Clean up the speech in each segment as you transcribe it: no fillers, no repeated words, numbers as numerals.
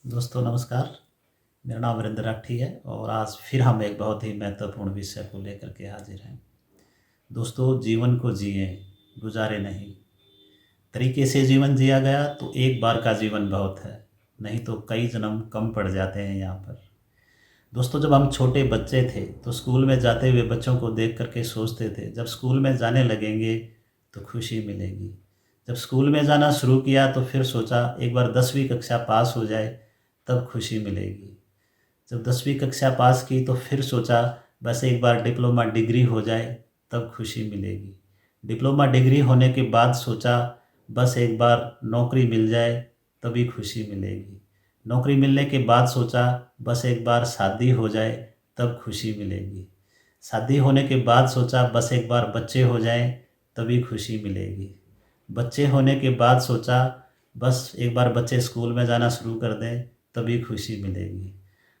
दोस्तों नमस्कार। मेरा नाम वीरेंद्र राठी है और आज फिर हम एक बहुत ही महत्वपूर्ण विषय को लेकर के हाजिर हैं। दोस्तों, जीवन को जिए, गुजारे नहीं। तरीके से जीवन जिया गया तो एक बार का जीवन बहुत है, नहीं तो कई जन्म कम पड़ जाते हैं यहाँ पर। दोस्तों, जब हम छोटे बच्चे थे तो स्कूल में जाते हुए बच्चों को देख कर के सोचते थे जब स्कूल में जाने लगेंगे तो खुशी मिलेगी। जब स्कूल में जाना शुरू किया तो फिर सोचा एक बार 10वीं कक्षा पास हो जाए तब खुशी मिलेगी। जब 10वीं कक्षा पास की तो फिर सोचा बस एक बार डिप्लोमा डिग्री हो जाए तब खुशी मिलेगी। डिप्लोमा डिग्री होने के बाद सोचा बस एक बार नौकरी मिल जाए तभी खुशी मिलेगी। नौकरी मिलने के बाद सोचा बस एक बार शादी हो जाए तब खुशी मिलेगी। शादी होने के बाद सोचा बस एक बार बच्चे हो जाएं तभी खुशी मिलेगी। बच्चे होने के बाद सोचा बस एक बार बच्चे स्कूल में जाना शुरू कर दें तभी खुशी मिलेगी।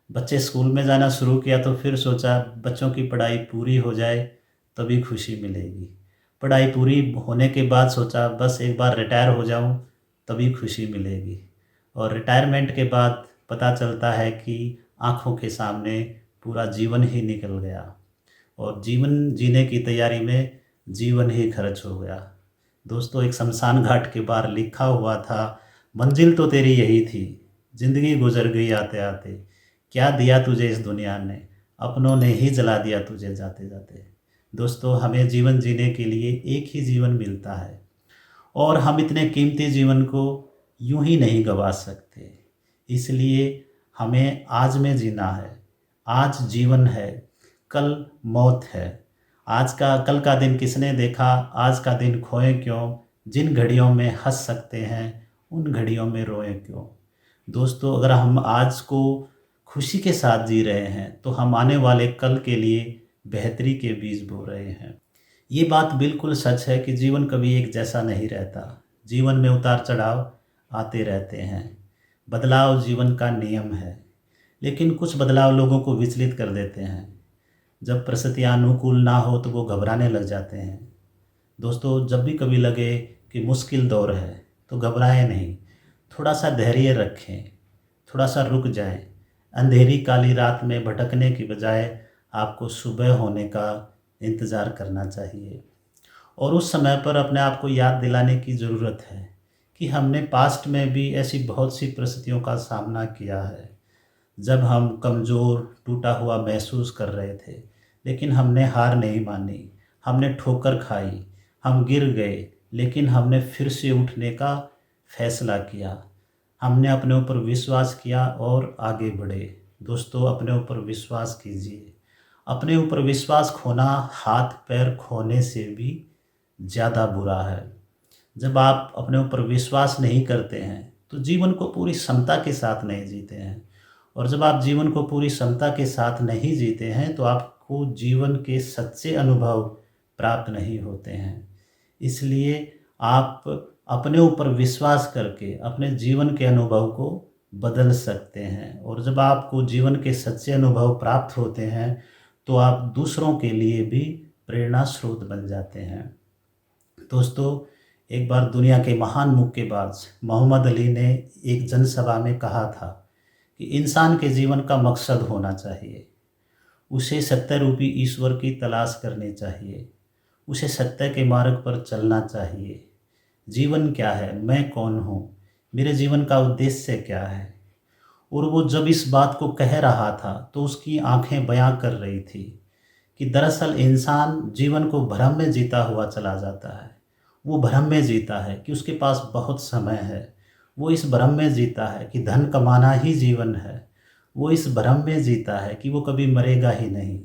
बच्चे स्कूल में जाना शुरू किया तो फिर सोचा बच्चों की पढ़ाई पूरी हो जाए तभी खुशी मिलेगी। पढ़ाई पूरी होने के बाद सोचा बस एक बार रिटायर हो जाऊं तभी खुशी मिलेगी। और रिटायरमेंट के बाद पता चलता है कि आँखों के सामने पूरा जीवन ही निकल गया और जीवन जीने की तैयारी में जीवन ही खर्च हो गया। दोस्तों, एक शमशान घाट के बाहर लिखा हुआ था, मंजिल तो तेरी यही थी, जिंदगी गुजर गई आते आते, क्या दिया तुझे इस दुनिया ने, अपनों ने ही जला दिया तुझे जाते जाते। दोस्तों, हमें जीवन जीने के लिए एक ही जीवन मिलता है और हम इतने कीमती जीवन को यूं ही नहीं गंवा सकते। इसलिए हमें आज में जीना है। आज जीवन है, कल मौत है। कल का दिन किसने देखा, आज का दिन खोए क्यों, जिन घड़ियों में हंस सकते हैं उन घड़ियों में रोए क्यों। दोस्तों, अगर हम आज को खुशी के साथ जी रहे हैं तो हम आने वाले कल के लिए बेहतरी के बीज बो रहे हैं। ये बात बिल्कुल सच है कि जीवन कभी एक जैसा नहीं रहता। जीवन में उतार चढ़ाव आते रहते हैं। बदलाव जीवन का नियम है, लेकिन कुछ बदलाव लोगों को विचलित कर देते हैं। जब परिस्थितियाँ अनुकूल ना हो तो वो घबराने लग जाते हैं। दोस्तों, जब भी कभी लगे कि मुश्किल दौर है तो घबराएं नहीं, थोड़ा सा धैर्य रखें, थोड़ा सा रुक जाएं। अंधेरी काली रात में भटकने की बजाय आपको सुबह होने का इंतज़ार करना चाहिए और उस समय पर अपने आप को याद दिलाने की ज़रूरत है कि हमने पास्ट में भी ऐसी बहुत सी परिस्थितियों का सामना किया है जब हम कमज़ोर टूटा हुआ महसूस कर रहे थे, लेकिन हमने हार नहीं मानी। हमने ठोकर खाई, हम गिर गए, लेकिन हमने फिर से उठने का फैसला किया। हमने अपने ऊपर विश्वास किया और आगे बढ़े। दोस्तों, अपने ऊपर विश्वास कीजिए। अपने ऊपर विश्वास खोना हाथ पैर खोने से भी ज़्यादा बुरा है। जब आप अपने ऊपर विश्वास नहीं करते हैं तो जीवन को पूरी क्षमता के साथ नहीं जीते हैं और जब आप जीवन को पूरी क्षमता के साथ नहीं जीते हैं तो आपको जीवन के सच्चे अनुभव प्राप्त नहीं होते हैं। इसलिए आप अपने ऊपर विश्वास करके अपने जीवन के अनुभव को बदल सकते हैं और जब आपको जीवन के सच्चे अनुभव प्राप्त होते हैं तो आप दूसरों के लिए भी प्रेरणा स्रोत बन जाते हैं। दोस्तों, एक बार दुनिया के महान मुक्केबाज मोहम्मद अली ने एक जनसभा में कहा था कि इंसान के जीवन का मकसद होना चाहिए। उसे सत्य रूपी ईश्वर की तलाश करनी चाहिए। उसे सत्य के मार्ग पर चलना चाहिए। जीवन क्या है, मैं कौन हूँ, मेरे जीवन का उद्देश्य क्या है। और वो जब इस बात को कह रहा था तो उसकी आंखें बयां कर रही थी कि दरअसल इंसान जीवन को भ्रम में जीता हुआ चला जाता है। वो भ्रम में जीता है कि उसके पास बहुत समय है। वो इस भ्रम में जीता है कि धन कमाना ही जीवन है। वो इस भ्रम में जीता है कि वो कभी मरेगा ही नहीं।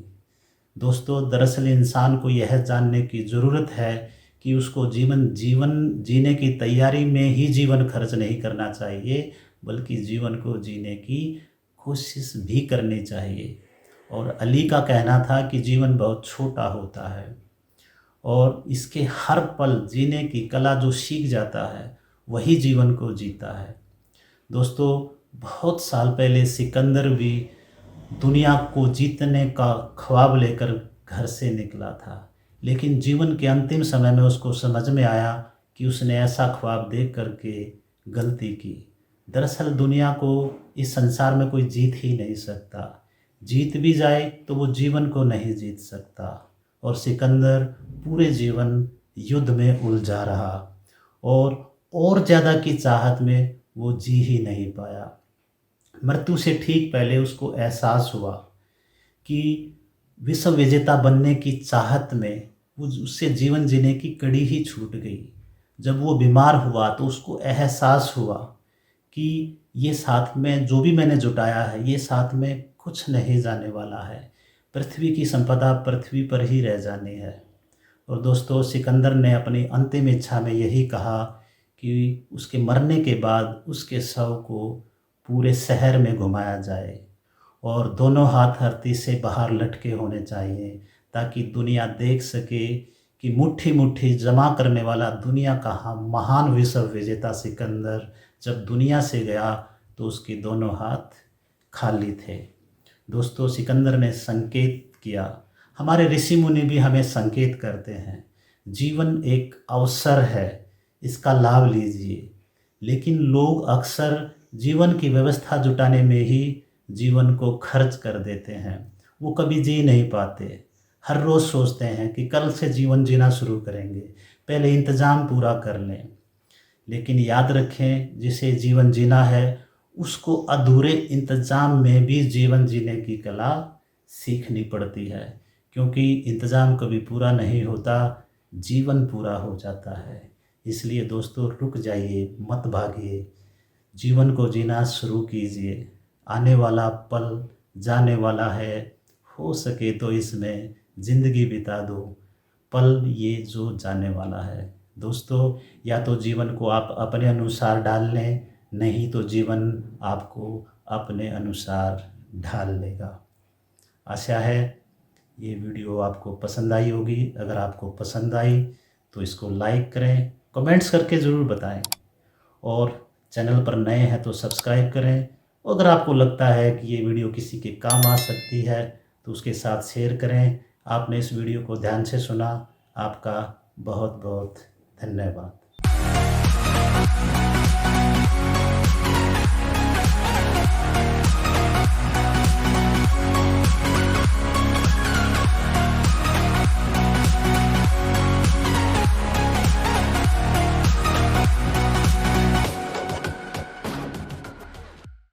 दोस्तों, दरअसल इंसान को यह जानने की ज़रूरत है कि उसको जीवन जीवन जीने की तैयारी में ही जीवन खर्च नहीं करना चाहिए, बल्कि जीवन को जीने की कोशिश भी करनी चाहिए। और अली का कहना था कि जीवन बहुत छोटा होता है और इसके हर पल जीने की कला जो सीख जाता है वही जीवन को जीता है। दोस्तों, बहुत साल पहले सिकंदर भी दुनिया को जीतने का ख्वाब लेकर घर से निकला था, लेकिन जीवन के अंतिम समय में उसको समझ में आया कि उसने ऐसा ख्वाब देख करके गलती की। दरअसल दुनिया को इस संसार में कोई जीत ही नहीं सकता। जीत भी जाए तो वो जीवन को नहीं जीत सकता। और सिकंदर पूरे जीवन युद्ध में उलझा रहा और ज़्यादा की चाहत में वो जी ही नहीं पाया। मृत्यु से ठीक पहले उसको एहसास हुआ कि विश्व विजेता बनने की चाहत में उससे जीवन जीने की कड़ी ही छूट गई। जब वो बीमार हुआ तो उसको एहसास हुआ कि ये साथ में जो भी मैंने जुटाया है ये साथ में कुछ नहीं जाने वाला है। पृथ्वी की संपदा पृथ्वी पर ही रह जानी है। और दोस्तों, सिकंदर ने अपनी अंतिम इच्छा में यही कहा कि उसके मरने के बाद उसके शव को पूरे शहर में घुमाया जाए और दोनों हाथ धरती से बाहर लटके होने चाहिए, ताकि दुनिया देख सके कि मुट्ठी मुट्ठी जमा करने वाला दुनिया का महान विश्व विजेता सिकंदर जब दुनिया से गया तो उसके दोनों हाथ खाली थे। दोस्तों, सिकंदर ने संकेत किया। हमारे ऋषि मुनि भी हमें संकेत करते हैं, जीवन एक अवसर है, इसका लाभ लीजिए। लेकिन लोग अक्सर जीवन की व्यवस्था जुटाने में ही जीवन को खर्च कर देते हैं। वो कभी जी नहीं पाते। हर रोज़ सोचते हैं कि कल से जीवन जीना शुरू करेंगे, पहले इंतज़ाम पूरा कर लें। लेकिन याद रखें, जिसे जीवन जीना है उसको अधूरे इंतज़ाम में भी जीवन जीने की कला सीखनी पड़ती है, क्योंकि इंतज़ाम कभी पूरा नहीं होता, जीवन पूरा हो जाता है। इसलिए दोस्तों, रुक जाइए, मत भागिए, जीवन को जीना शुरू कीजिए। आने वाला पल जाने वाला है, हो सके तो इसमें ज़िंदगी बिता दो, पल ये जो जाने वाला है। दोस्तों, या तो जीवन को आप अपने अनुसार डाल लें, नहीं तो जीवन आपको अपने अनुसार ढाल लेगा। आशा है ये वीडियो आपको पसंद आई होगी। अगर आपको पसंद आई तो इसको लाइक करें, कमेंट्स करके ज़रूर बताएं और चैनल पर नए हैं तो सब्सक्राइब करें। अगर आपको लगता है कि ये वीडियो किसी के काम आ सकती है तो उसके साथ शेयर करें। आपने इस वीडियो को ध्यान से सुना, आपका बहुत बहुत धन्यवाद।